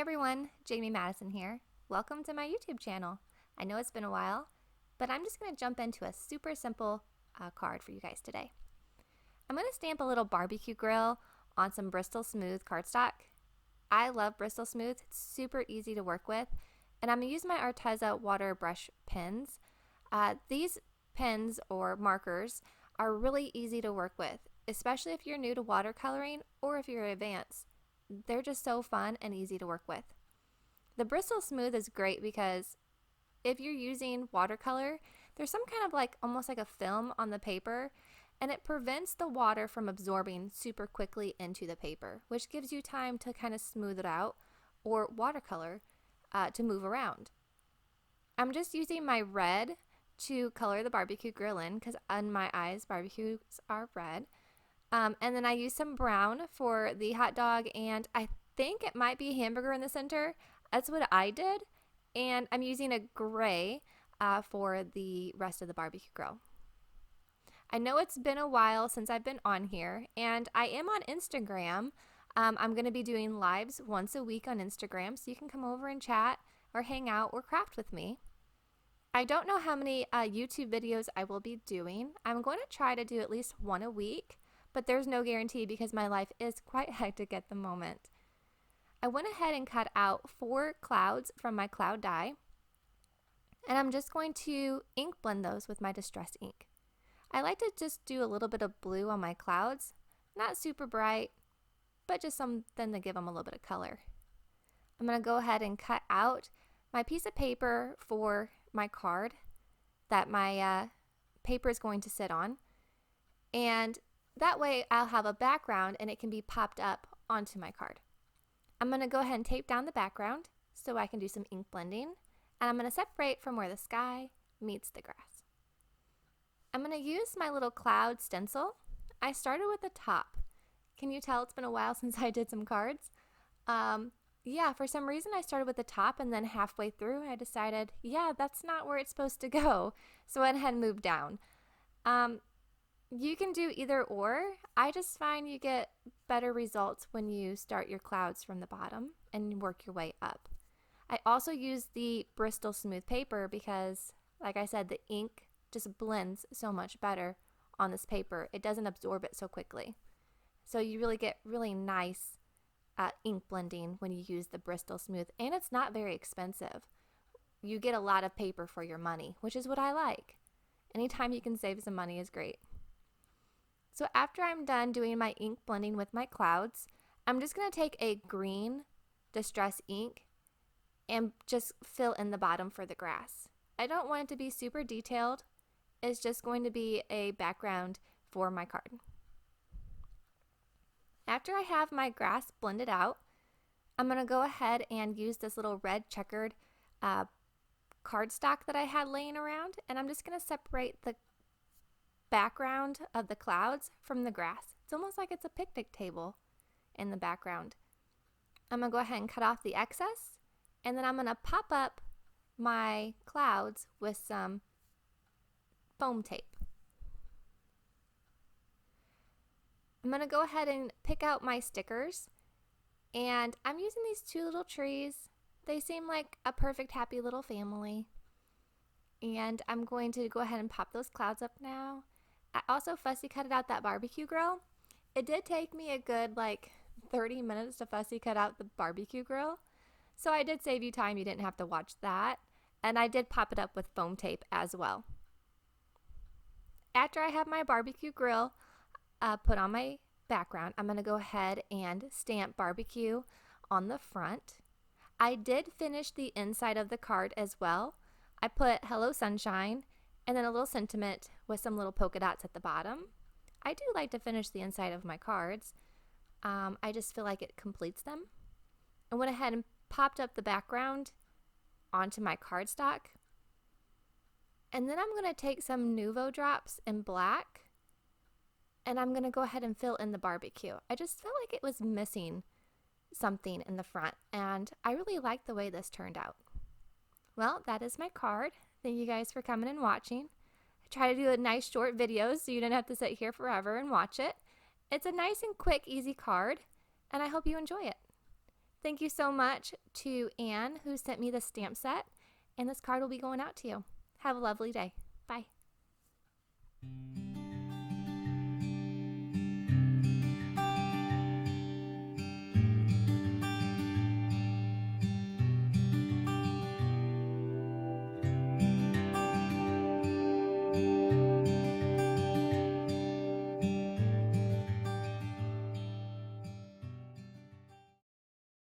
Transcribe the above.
everyone, Jamie Madison here. Welcome to my YouTube channel. I know it's been a while, but I'm just going to jump into a super simple card for you guys today. I'm going to stamp a little barbecue grill on some Bristol Smooth cardstock. I love Bristol Smooth. It's super easy to work with, and I'm going to use my Arteza water brush pens. These pens or markers are really easy to work with, especially if you're new to watercoloring or if you're advanced. They're just so fun and easy to work with. The Bristol Smooth is great because if you're using watercolor, there's some kind of almost like a film on the paper, and it prevents the water from absorbing super quickly into the paper, which gives you time to kind of smooth it out or watercolor to move around. I'm just using my red to color the barbecue grill in because on my eyes barbecues are red. And then I use some brown for the hot dog, and I think it might be a hamburger in the center. That's what I did. And I'm using a gray for the rest of the barbecue grill. I know it's been a while since I've been on here, and I am on Instagram. I'm going to be doing lives once a week on Instagram, so you can come over and chat or hang out or craft with me. I don't know how many YouTube videos I will be doing. I'm going to try to do at least one a week. But there's no guarantee because my life is quite hectic at the moment. I went ahead and cut out 4 clouds from my cloud die, and I'm just going to ink blend those with my distress ink. I like to just do a little bit of blue on my clouds, not super bright, but just something to give them a little bit of color. I'm going to go ahead and cut out my piece of paper for my card that my paper is going to sit on, and that way I'll have a background and it can be popped up onto my card. I'm going to go ahead and tape down the background so I can do some ink blending, and I'm going to separate from where the sky meets the grass. I'm going to use my little cloud stencil. I started with the top. Can you tell it's been a while since I did some cards? Yeah, for some reason I started with the top, and then halfway through I decided, yeah, that's not where it's supposed to go. So I went ahead and moved down. You can do either or. I just find you get better results when you start your clouds from the bottom and work your way up. I also use the Bristol Smooth paper because, like I said, the ink just blends so much better on this paper. It doesn't absorb it so quickly. So you really get really nice ink blending when you use the Bristol Smooth, and it's not very expensive. You get a lot of paper for your money, which is what I like. Anytime you can save some money is great. So after I'm done doing my ink blending with my clouds, I'm just going to take a green distress ink and just fill in the bottom for the grass. I don't want it to be super detailed. It's just going to be a background for my card. After I have my grass blended out, I'm going to go ahead and use this little red checkered cardstock that I had laying around, and I'm just going to separate the background of the clouds from the grass. It's almost like it's a picnic table in the background. I'm going to go ahead and cut off the excess, and then I'm going to pop up my clouds with some foam tape. I'm going to go ahead and pick out my stickers, and I'm using these 2 little trees. They seem like a perfect happy little family, and I'm going to go ahead and pop those clouds up now. I also fussy cutted out that barbecue grill. It did take me a good 30 minutes to fussy cut out the barbecue grill. So I did save you time. You didn't have to watch that. And I did pop it up with foam tape as well. After I have my barbecue grill put on my background, I'm going to go ahead and stamp barbecue on the front. I did finish the inside of the card as well. I put Hello Sunshine and then a little sentiment with some little polka dots at the bottom. I do like to finish the inside of my cards. I just feel like it completes them. I went ahead and popped up the background onto my cardstock. And then I'm going to take some Nuvo drops in black, and I'm going to go ahead and fill in the barbecue. I just felt like it was missing something in the front, and I really like the way this turned out. Well, that is my card. Thank you guys for coming and watching. I try to do a nice short video so you don't have to sit here forever and watch it. It's a nice and quick, easy card, and I hope you enjoy it. Thank you so much to Anne who sent me the stamp set, and this card will be going out to you. Have a lovely day. Bye.